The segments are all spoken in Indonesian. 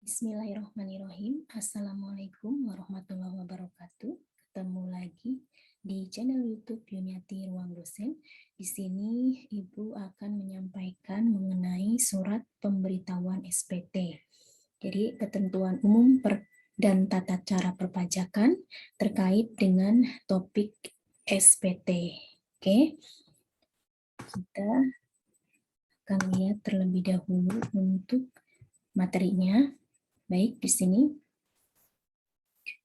Bismillahirrahmanirrahim. Assalamualaikum warahmatullahi wabarakatuh. Ketemu lagi di channel YouTube Yuniati Ruang Dosen. Di sini Ibu akan menyampaikan mengenai surat pemberitahuan SPT. Jadi ketentuan umum dan tata cara perpajakan terkait dengan topik SPT. Oke, kita akan lihat terlebih dahulu untuk materinya. Baik, di sini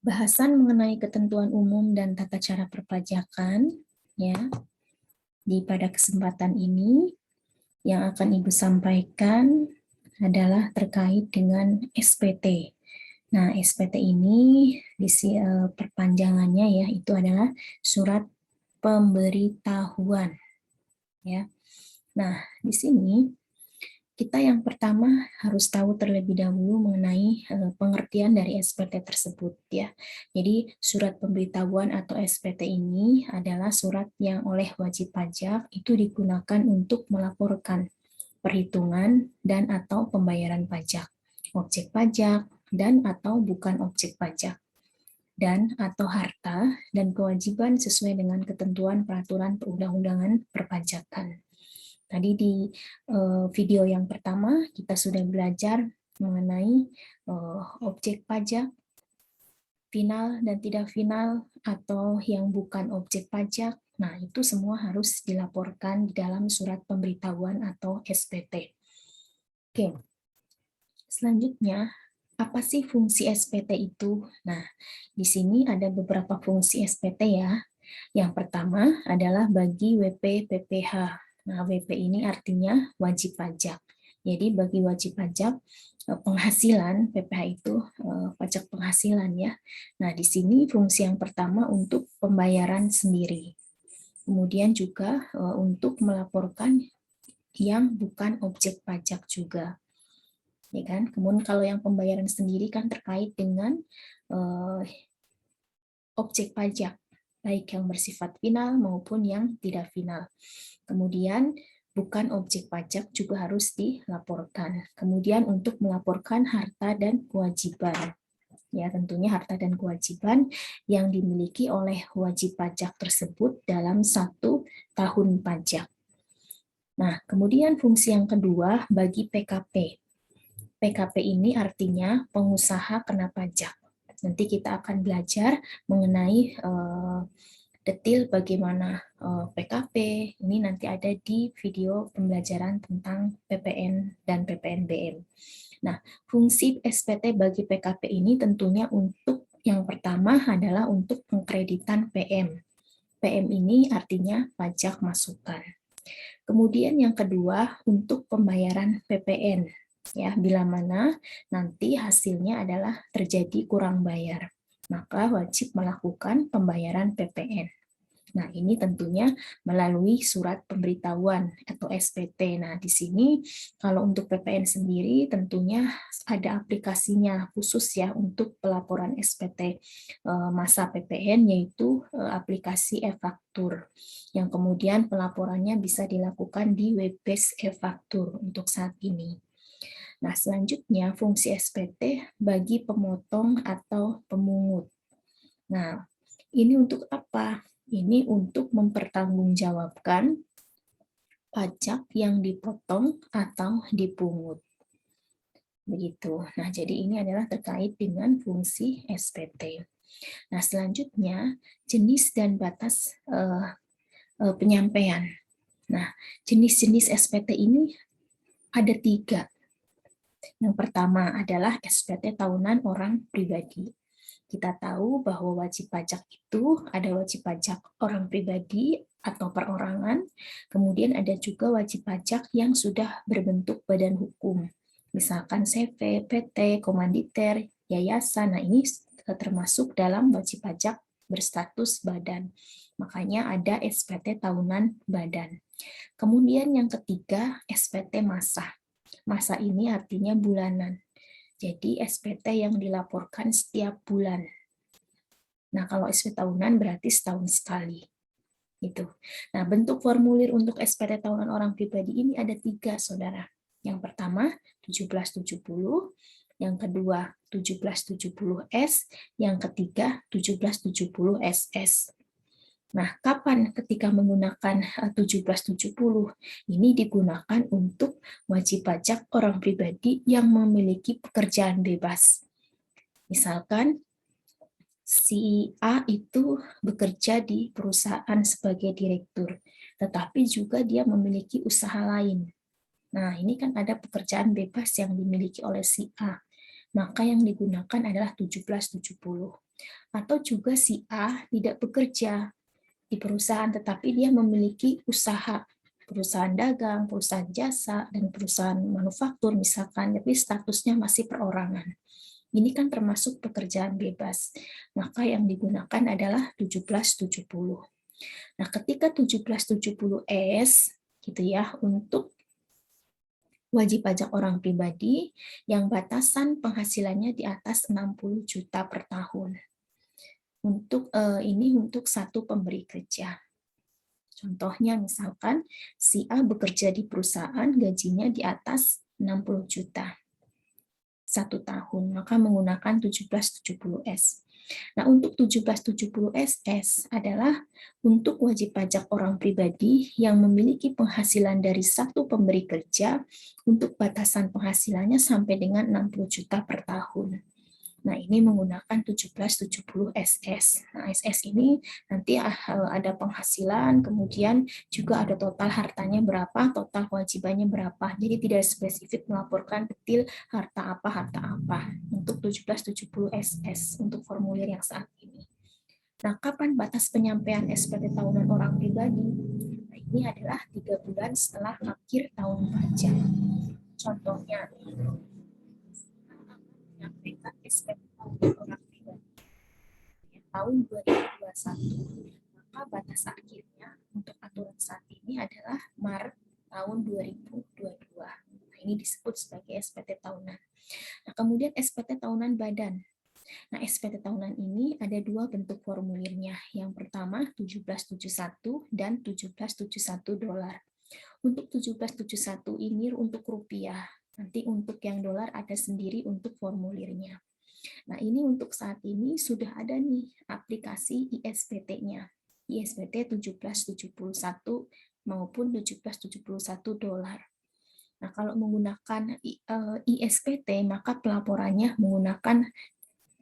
bahasan mengenai ketentuan umum dan tata cara perpajakan, ya. Pada kesempatan ini yang akan Ibu sampaikan adalah terkait dengan SPT. Nah, SPT ini perpanjangannya ya itu adalah surat pemberitahuan, ya. Nah, di sini kita yang pertama harus tahu terlebih dahulu mengenai pengertian dari SPT tersebut, ya. Jadi surat pemberitahuan atau SPT ini adalah surat yang oleh wajib pajak itu digunakan untuk melaporkan perhitungan dan atau pembayaran pajak, objek pajak dan atau bukan objek pajak, dan atau harta dan kewajiban sesuai dengan ketentuan peraturan perundang-undangan perpajakan. Tadi di video yang pertama kita sudah belajar mengenai objek pajak, final dan tidak final, atau yang bukan objek pajak. Nah, itu semua harus dilaporkan di dalam surat pemberitahuan atau SPT. Oke, selanjutnya, apa sih fungsi SPT itu? Nah, di sini ada beberapa fungsi SPT ya. Yang pertama adalah bagi WP PPH. Nah, WP ini artinya wajib pajak. Jadi bagi wajib pajak penghasilan PPH itu pajak penghasilan ya. Nah, di sini fungsi yang pertama untuk pembayaran sendiri. Kemudian juga untuk melaporkan yang bukan objek pajak juga. Ya kan? Kemudian kalau yang pembayaran sendiri kan terkait dengan objek pajak, baik yang bersifat final maupun yang tidak final. Kemudian bukan objek pajak juga harus dilaporkan. Kemudian untuk melaporkan harta dan kewajiban. Ya, tentunya harta dan kewajiban yang dimiliki oleh wajib pajak tersebut dalam 1 tahun pajak. Nah, kemudian fungsi yang kedua bagi PKP. PKP ini artinya pengusaha kena pajak. Nanti kita akan belajar mengenai detail bagaimana PKP. Ini nanti ada di video pembelajaran tentang PPN dan PPNBM. Nah, fungsi SPT bagi PKP ini tentunya untuk yang pertama adalah untuk pengkreditan PM. PM ini artinya pajak masukan. Kemudian yang kedua untuk pembayaran PPN. Ya, bila mana nanti hasilnya adalah terjadi kurang bayar, maka wajib melakukan pembayaran PPN. Nah, ini tentunya melalui surat pemberitahuan atau SPT. Nah, di sini kalau untuk PPN sendiri tentunya ada aplikasinya khusus ya untuk pelaporan SPT masa PPN, yaitu aplikasi e-faktur yang kemudian pelaporannya bisa dilakukan di web-based e-faktur untuk saat ini. Nah, selanjutnya fungsi SPT bagi pemotong atau pemungut. Nah, ini untuk apa? Ini untuk mempertanggungjawabkan pajak yang dipotong atau dipungut. Begitu. Nah, jadi ini adalah terkait dengan fungsi SPT. Nah, selanjutnya jenis dan batas penyampaian. Nah, jenis-jenis SPT ini ada 3. Yang pertama adalah SPT tahunan orang pribadi. Kita tahu bahwa wajib pajak itu ada wajib pajak orang pribadi atau perorangan, kemudian ada juga wajib pajak yang sudah berbentuk badan hukum, misalkan CV, PT, komanditer, yayasan. Nah, ini termasuk dalam wajib pajak berstatus badan. Makanya ada SPT tahunan badan. Kemudian yang ketiga, SPT masa. Masa ini artinya bulanan. Jadi SPT yang dilaporkan setiap bulan. Nah, kalau SPT tahunan berarti setahun sekali. Gitu. Nah, bentuk formulir untuk SPT tahunan orang pribadi ini ada 3, saudara. Yang pertama, 1770, yang kedua 1770S, yang ketiga 1770SS. Nah, kapan ketika menggunakan 1770? Ini digunakan untuk wajib pajak orang pribadi yang memiliki pekerjaan bebas. Misalkan si A itu bekerja di perusahaan sebagai direktur, tetapi juga dia memiliki usaha lain. Nah, ini kan ada pekerjaan bebas yang dimiliki oleh si A. Maka yang digunakan adalah 1770. Atau juga si A tidak bekerja di perusahaan, tetapi dia memiliki usaha, perusahaan dagang, perusahaan jasa, dan perusahaan manufaktur misalkan, tapi statusnya masih perorangan. Ini kan termasuk pekerjaan bebas. Maka yang digunakan adalah 1770. Nah, ketika 1770S gitu ya, untuk wajib pajak orang pribadi yang batasan penghasilannya di atas 60 juta per tahun. Ini untuk satu pemberi kerja. Contohnya misalkan si A bekerja di perusahaan gajinya di atas 60 juta satu tahun, maka menggunakan 1770S. Nah, untuk 1770SS adalah untuk wajib pajak orang pribadi yang memiliki penghasilan dari satu pemberi kerja untuk batasan penghasilannya sampai dengan 60 juta per tahun. Nah, ini menggunakan 1770SS. Nah, SS ini nanti ada penghasilan, kemudian juga ada total hartanya berapa, total kewajibannya berapa. Jadi tidak spesifik melaporkan detail harta apa untuk 1770SS untuk formulir yang saat ini. Nah, kapan batas penyampaian SPT tahunan orang pribadi? Nah, ini adalah 3 bulan setelah akhir tahun pajak. Contohnya, menyampaikan SPT tahunan orang pribadi tahun 2021, maka batas akhirnya untuk aturan saat ini adalah Maret tahun 2022. Nah, ini disebut sebagai SPT tahunan. Nah, kemudian SPT tahunan badan. Nah, SPT tahunan ini ada dua bentuk formulirnya. Yang pertama 1771 dan 1771 dolar. Untuk 1771 ini untuk rupiah. Nanti untuk yang dolar ada sendiri untuk formulirnya. Nah, ini untuk saat ini sudah ada nih aplikasi ISPT-nya. ISPT 1771 maupun 1771 dolar. Nah, kalau menggunakan ISPT, maka pelaporannya menggunakan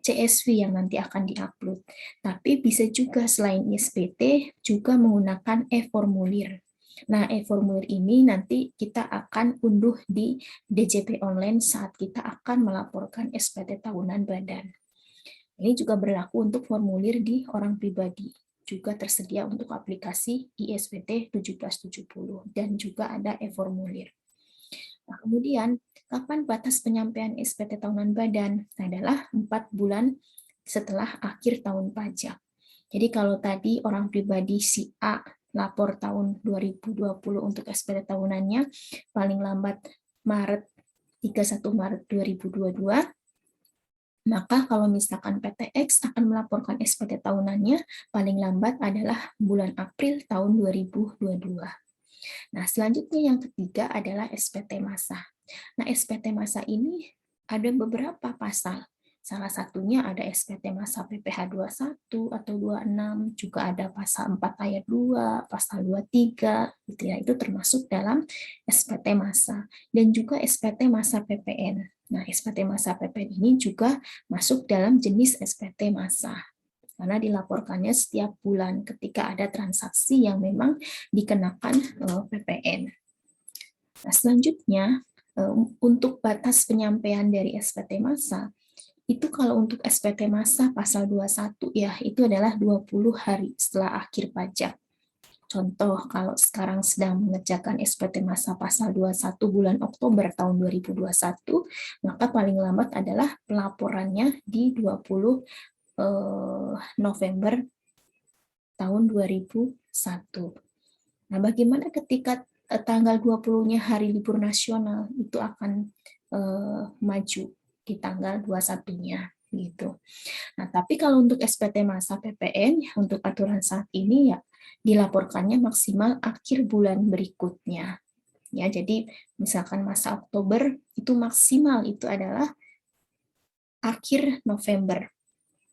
CSV yang nanti akan diupload. Tapi bisa juga selain ISPT juga menggunakan e-formulir. Nah, e-formulir ini nanti kita akan unduh di DJP online saat kita akan melaporkan SPT tahunan badan. Ini juga berlaku untuk formulir di orang pribadi. Juga tersedia untuk aplikasi ISPT 1770 dan juga ada e-formulir. Nah, kemudian kapan batas penyampaian SPT tahunan badan? Adalah 4 bulan setelah akhir tahun pajak. Jadi kalau tadi orang pribadi si A lapor tahun 2020 untuk SPT tahunannya paling lambat 31 Maret 2022, maka kalau misalkan PTX akan melaporkan SPT tahunannya paling lambat adalah bulan April tahun 2022. Nah, selanjutnya yang ketiga adalah SPT masa. Nah, SPT masa ini ada beberapa pasal. Salah satunya ada SPT masa PPh 21 atau 26, juga ada pasal 4 ayat 2, pasal 23, gitu ya. Itu termasuk dalam SPT masa. Dan juga SPT masa PPN. Nah, SPT masa PPN ini juga masuk dalam jenis SPT masa. Karena dilaporkannya setiap bulan ketika ada transaksi yang memang dikenakan PPN. Nah, selanjutnya, untuk batas penyampaian dari SPT masa, itu kalau untuk SPT masa pasal 21 ya, itu adalah 20 hari setelah akhir pajak. Contoh, kalau sekarang sedang mengerjakan SPT masa pasal 21 bulan Oktober tahun 2021, maka paling lambat adalah pelaporannya di 20 November tahun 2001. Nah, bagaimana ketika tanggal 20-nya hari libur nasional itu akan maju di tanggal 21-nya gitu. Nah, tapi kalau untuk SPT masa PPN untuk aturan saat ini ya dilaporkannya maksimal akhir bulan berikutnya. Ya, jadi misalkan masa Oktober itu maksimal itu adalah akhir November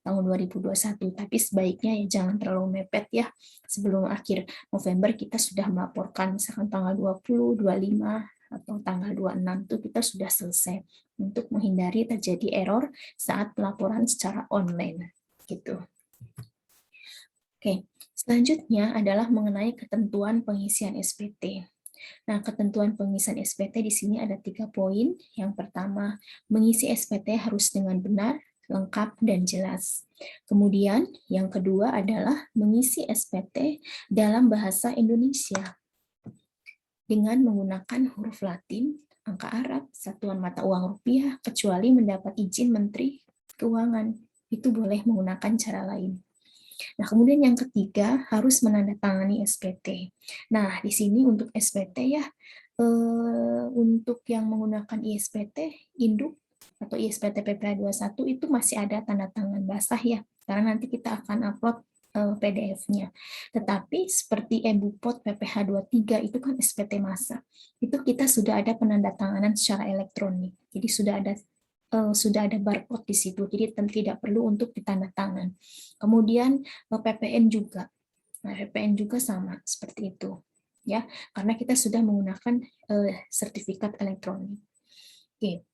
tahun 2021, tapi sebaiknya ya jangan terlalu mepet ya. Sebelum akhir November kita sudah melaporkan, misalkan tanggal 20, 25, atau tanggal 26 itu kita sudah selesai, untuk menghindari terjadi error saat pelaporan secara online gitu. Oke, selanjutnya adalah mengenai ketentuan pengisian SPT. Nah, ketentuan pengisian SPT di sini ada 3 poin. Yang pertama, mengisi SPT harus dengan benar, lengkap, dan jelas. Kemudian, yang kedua adalah mengisi SPT dalam bahasa Indonesia dengan menggunakan huruf Latin, angka Arab, satuan mata uang rupiah, kecuali mendapat izin Menteri Keuangan. Itu boleh menggunakan cara lain. Nah, kemudian yang ketiga harus menandatangani SPT. Nah, di sini untuk SPT ya, untuk yang menggunakan ISPT, induk atau ISPT PPH 21 itu masih ada tanda tangan basah ya, karena nanti kita akan upload PDF-nya. Tetapi seperti e-Bupot PPH 23 itu kan SPT massa. Itu kita sudah ada penandatanganan secara elektronik. Jadi sudah ada barcode di situ, jadi tidak perlu untuk ditandatangan. Kemudian PPN juga, nah PPN juga sama seperti itu, ya, karena kita sudah menggunakan sertifikat elektronik. Oke.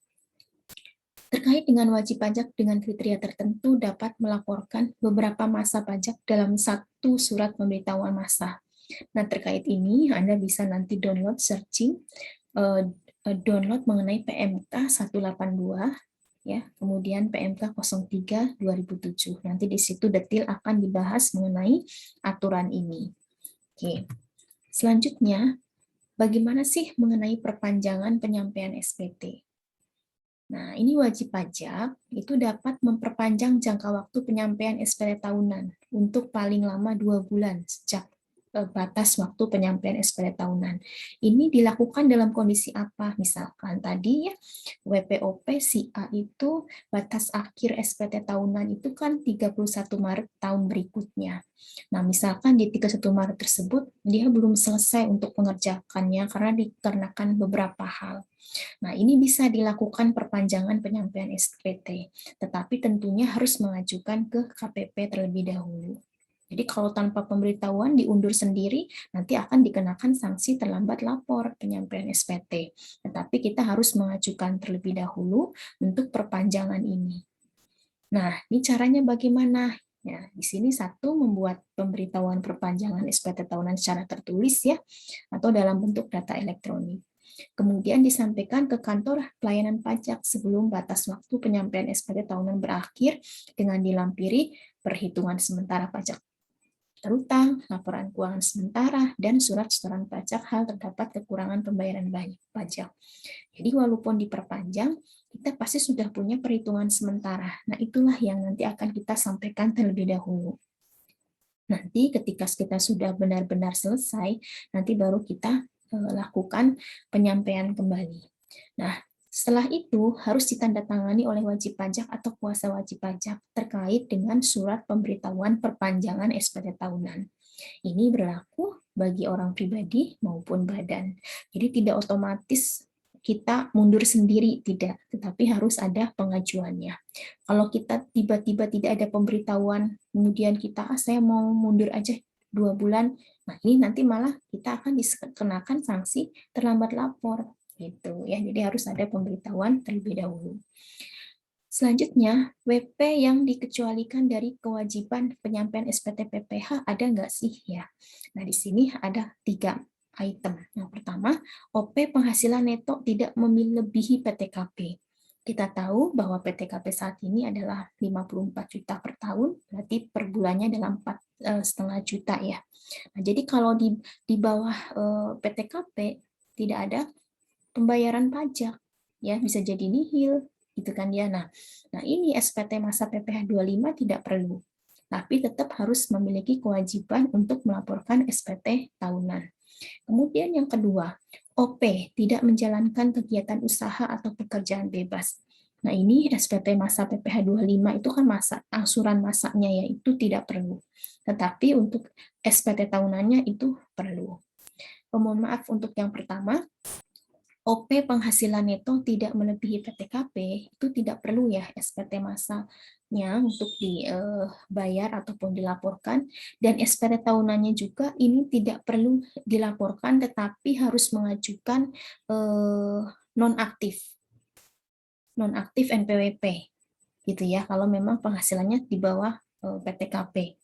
Terkait dengan wajib pajak dengan kriteria tertentu dapat melaporkan beberapa masa pajak dalam satu surat pemberitahuan masa. Nah, terkait ini Anda bisa nanti download searching, download mengenai PMK 182, ya, kemudian PMK 03 2007. Nanti di situ detail akan dibahas mengenai aturan ini. Oke. Selanjutnya, bagaimana sih mengenai perpanjangan penyampaian SPT? Nah, ini wajib pajak itu dapat memperpanjang jangka waktu penyampaian SPT tahunan untuk paling lama 2 bulan sejak batas waktu penyampaian SPT tahunan. Ini dilakukan dalam kondisi apa? Misalkan tadi ya, WPOP si A itu batas akhir SPT tahunan itu kan 31 Maret tahun berikutnya. Nah, misalkan di 31 Maret tersebut dia belum selesai untuk mengerjakannya karena dikarenakan beberapa hal. Nah, ini bisa dilakukan perpanjangan penyampaian SPT, tetapi tentunya harus mengajukan ke KPP terlebih dahulu. Jadi kalau tanpa pemberitahuan diundur sendiri, nanti akan dikenakan sanksi terlambat lapor penyampaian SPT. Tetapi kita harus mengajukan terlebih dahulu untuk perpanjangan ini. Nah, ini caranya bagaimana? Ya, di sini satu, membuat pemberitahuan perpanjangan SPT tahunan secara tertulis ya, atau dalam bentuk data elektronik. Kemudian disampaikan ke kantor pelayanan pajak sebelum batas waktu penyampaian SPT tahunan berakhir dengan dilampiri perhitungan sementara pajak terutang, laporan keuangan sementara, dan surat setoran pajak hal terdapat kekurangan pembayaran pajak. Jadi walaupun diperpanjang, kita pasti sudah punya perhitungan sementara. Nah, itulah yang nanti akan kita sampaikan terlebih dahulu. Nanti ketika kita sudah benar-benar selesai, nanti baru kita lakukan penyampaian kembali. Nah, setelah itu harus ditandatangani oleh wajib pajak atau kuasa wajib pajak terkait dengan surat pemberitahuan perpanjangan SPT tahunan. Ini berlaku bagi orang pribadi maupun badan. Jadi tidak otomatis kita mundur sendiri, tidak, tetapi harus ada pengajuannya. Kalau kita tiba-tiba tidak ada pemberitahuan, kemudian kita, saya mau mundur aja 2 bulan, nah ini nanti malah kita akan dikenakan sanksi terlambat lapor. Gitu ya, jadi harus ada pemberitahuan terlebih dahulu. Selanjutnya, WP yang dikecualikan dari kewajiban penyampaian SPT PPH ada nggak sih ya? Nah, di sini ada 3 item. Yang pertama, OP penghasilan neto tidak melebihi PTKP. Kita tahu bahwa PTKP saat ini adalah 54 juta per tahun, berarti per bulannya adalah 4,5 juta ya. Nah, jadi kalau di bawah PTKP tidak ada pembayaran pajak, ya bisa jadi nihil, gitu kan ya. Nah ini SPT masa PPH 25 tidak perlu, tapi tetap harus memiliki kewajiban untuk melaporkan SPT tahunan. Kemudian yang kedua, OP tidak menjalankan kegiatan usaha atau pekerjaan bebas. Nah ini SPT masa PPH 25 itu kan masa angsuran masanya ya, itu tidak perlu. Tetapi untuk SPT tahunannya itu perlu. Mohon maaf untuk yang pertama, OP penghasilan neto tidak melebihi PTKP, itu tidak perlu ya SPT masanya untuk dibayar ataupun dilaporkan, dan SPT tahunannya juga ini tidak perlu dilaporkan, tetapi harus mengajukan nonaktif NPWP gitu ya, kalau memang penghasilannya di bawah PTKP.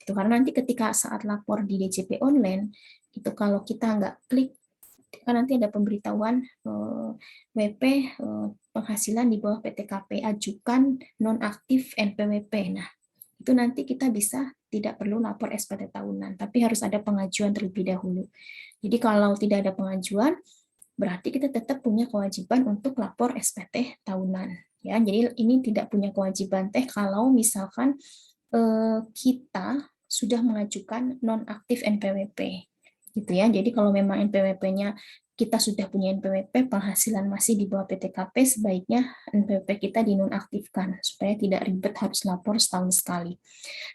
Itu karena nanti ketika saat lapor di DJP online, itu kalau kita nggak klik, kan nanti ada pemberitahuan WP penghasilan di bawah PTKP, ajukan nonaktif NPWP. Nah, itu nanti kita bisa tidak perlu lapor SPT tahunan, tapi harus ada pengajuan terlebih dahulu. Jadi kalau tidak ada pengajuan, berarti kita tetap punya kewajiban untuk lapor SPT tahunan. Ya, jadi ini tidak punya kewajiban teh kalau misalkan kita sudah mengajukan nonaktif NPWP. Gitu ya. Jadi kalau memang NPWP-nya kita sudah punya NPWP, penghasilan masih di bawah PTKP, sebaiknya NPWP kita dinonaktifkan supaya tidak ribet harus lapor setahun sekali.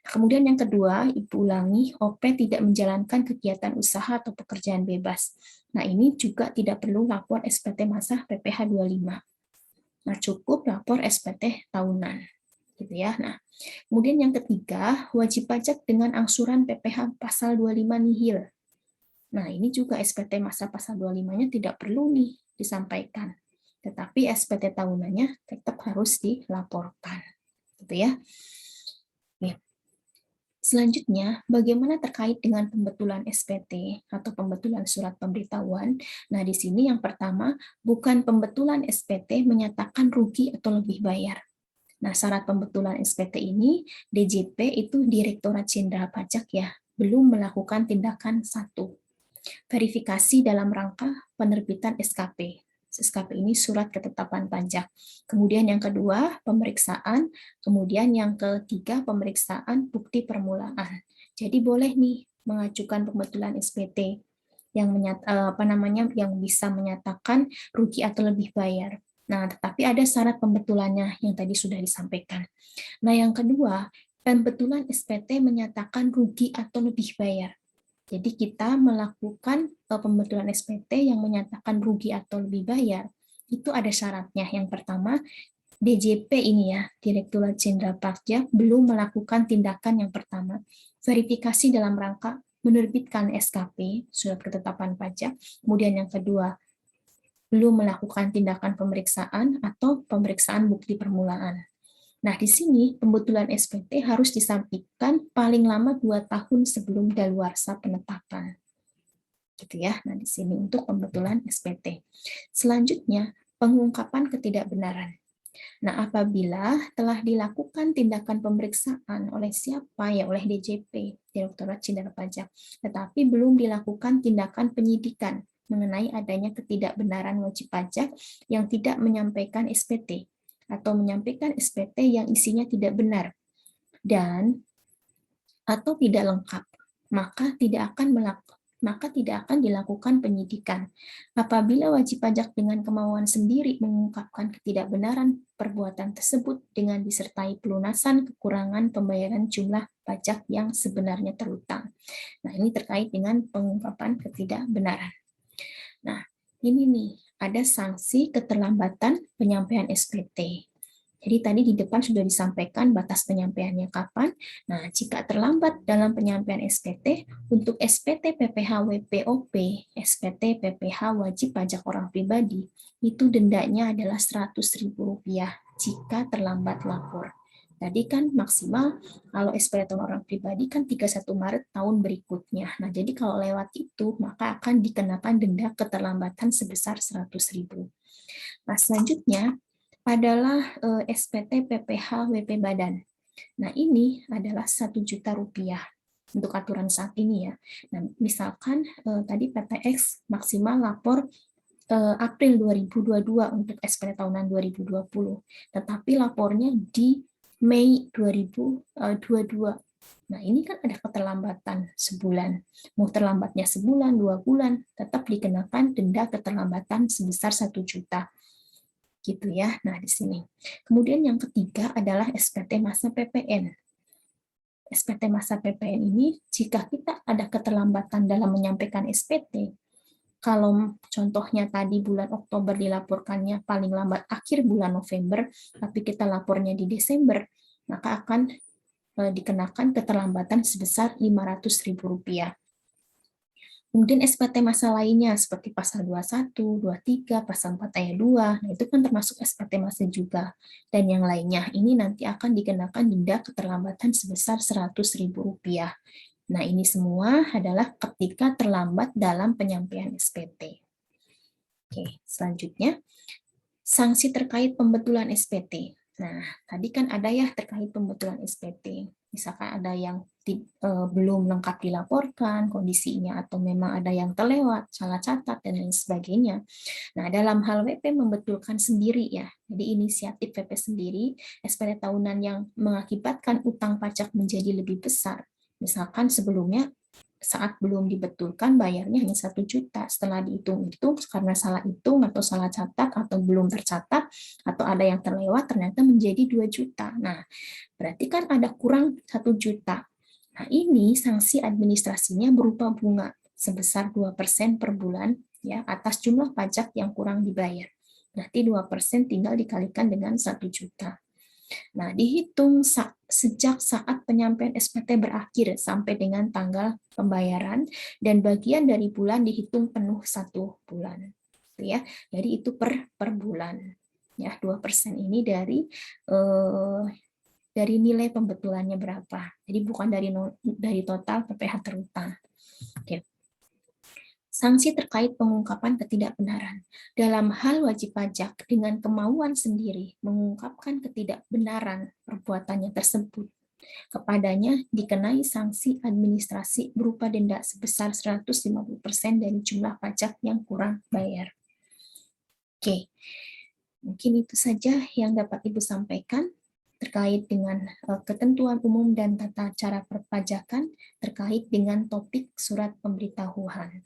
Kemudian yang kedua, Ibu ulangi, OP tidak menjalankan kegiatan usaha atau pekerjaan bebas. Nah, ini juga tidak perlu lapor SPT masa PPh 25. Nah, cukup lapor SPT tahunan. Gitu ya. Nah, kemudian yang ketiga, wajib pajak dengan angsuran PPh pasal 25 nihil. Nah, ini juga SPT masa pasal 25-nya tidak perlu nih disampaikan. Tetapi SPT tahunannya tetap harus dilaporkan. Gitu ya. Oke. Selanjutnya, bagaimana terkait dengan pembetulan SPT atau pembetulan surat pemberitahuan? Nah, di sini yang pertama, bukan pembetulan SPT menyatakan rugi atau lebih bayar. Nah, syarat pembetulan SPT ini, DJP itu Direktorat Jenderal Pajak ya, belum melakukan tindakan 1. Verifikasi dalam rangka penerbitan SKP. SKP ini surat ketetapan pajak. Kemudian yang kedua, pemeriksaan. Kemudian yang ketiga, pemeriksaan bukti permulaan. Jadi boleh nih mengajukan pembetulan SPT yang yang bisa menyatakan rugi atau lebih bayar. Nah, tetapi ada syarat pembetulannya yang tadi sudah disampaikan. Nah, yang kedua, pembetulan SPT menyatakan rugi atau lebih bayar. Jadi kita melakukan pembetulan SPT yang menyatakan rugi atau lebih bayar, itu ada syaratnya. Yang pertama, DJP ini ya, Direktorat Jenderal Pajak, belum melakukan tindakan yang pertama, verifikasi dalam rangka menerbitkan SKP, surat ketetapan pajak. Kemudian yang kedua, belum melakukan tindakan pemeriksaan atau pemeriksaan bukti permulaan. Nah, di sini pembetulan SPT harus disampaikan paling lama 2 tahun sebelum daluarsa penetapan. Gitu ya. Nah, di sini untuk pembetulan SPT. Selanjutnya, pengungkapan ketidakbenaran. Nah, apabila telah dilakukan tindakan pemeriksaan oleh siapa ya, oleh DJP, Direktorat Jenderal Pajak, tetapi belum dilakukan tindakan penyidikan mengenai adanya ketidakbenaran wajib pajak yang tidak menyampaikan SPT atau menyampaikan SPT yang isinya tidak benar dan atau tidak lengkap, maka tidak akan dilakukan penyidikan. Apabila wajib pajak dengan kemauan sendiri mengungkapkan ketidakbenaran perbuatan tersebut dengan disertai pelunasan kekurangan pembayaran jumlah pajak yang sebenarnya terutang. Nah, ini terkait dengan pengungkapan ketidakbenaran. Nah, ini nih, ada sanksi keterlambatan penyampaian SPT. Jadi tadi di depan sudah disampaikan batas penyampaiannya kapan. Nah, jika terlambat dalam penyampaian SPT, untuk SPT PPh WPOP, SPT PPh wajib pajak orang pribadi, itu dendanya adalah Rp100.000 jika terlambat lapor. Tadi kan maksimal kalau SPT orang pribadi kan 31 Maret tahun berikutnya. Nah, jadi kalau lewat itu, maka akan dikenakan denda keterlambatan sebesar Rp100.000. Nah, selanjutnya adalah SPT PPh WP Badan. Nah, ini adalah Rp1.000.000 untuk aturan saat ini ya. Nah, misalkan tadi PTX maksimal lapor April 2022 untuk SPT tahunan 2020, tetapi lapornya di Mei 2022. Nah, ini kan ada keterlambatan sebulan. Mau terlambatnya sebulan, 2 bulan, tetap dikenakan denda keterlambatan sebesar 1 juta. Gitu ya. Nah, di sini. Kemudian yang ketiga adalah SPT masa PPN. SPT masa PPN ini, jika kita ada keterlambatan dalam menyampaikan SPT, Kalau contohnya tadi bulan Oktober dilaporkannya paling lambat akhir bulan November, tapi kita lapornya di Desember, maka akan dikenakan keterlambatan sebesar Rp500.000. Kemudian SPT masa lainnya seperti pasal 21, 23, pasal 4 ayat 2, nah itu kan termasuk SPT masa juga. Dan yang lainnya ini nanti akan dikenakan denda keterlambatan sebesar Rp100.000. Nah ini semua adalah ketika terlambat dalam penyampaian SPT. Oke, selanjutnya sanksi terkait pembetulan SPT. Nah, tadi kan ada ya terkait pembetulan SPT. Misalkan ada yang belum lengkap dilaporkan kondisinya, atau memang ada yang terlewat, salah catat, dan lain sebagainya. Nah, dalam hal WP membetulkan sendiri ya, jadi inisiatif WP sendiri, SPT tahunan yang mengakibatkan utang pajak menjadi lebih besar. Misalkan sebelumnya saat belum dibetulkan bayarnya hanya 1 juta, setelah dihitung-hitung karena salah hitung atau salah catat atau belum tercatat atau ada yang terlewat ternyata menjadi 2 juta. Nah, berarti kan ada kurang 1 juta. Nah, ini sanksi administrasinya berupa bunga sebesar 2% per bulan ya atas jumlah pajak yang kurang dibayar. Berarti 2% tinggal dikalikan dengan 1 juta. Nah, dihitung sejak saat penyampaian SPT berakhir sampai dengan tanggal pembayaran, dan bagian dari bulan dihitung penuh 1 bulan. Ya, jadi itu per bulan. Ya, 2% ini dari nilai pembetulannya berapa. Jadi bukan dari total PPh terutang. Oke. Sanksi terkait pengungkapan ketidakbenaran. Dalam hal wajib pajak dengan kemauan sendiri mengungkapkan ketidakbenaran perbuatannya tersebut, kepadanya dikenai sanksi administrasi berupa denda sebesar 150% dari jumlah pajak yang kurang bayar. Oke, mungkin itu saja yang dapat Ibu sampaikan terkait dengan ketentuan umum dan tata cara perpajakan terkait dengan topik surat pemberitahuan.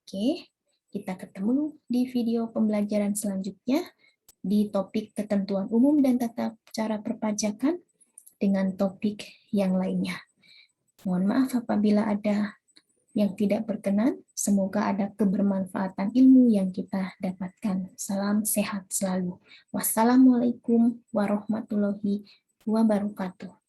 Oke, kita ketemu di video pembelajaran selanjutnya di topik ketentuan umum dan tata cara perpajakan dengan topik yang lainnya. Mohon maaf apabila ada yang tidak berkenan. Semoga ada kebermanfaatan ilmu yang kita dapatkan. Salam sehat selalu. Wassalamualaikum warahmatullahi wabarakatuh.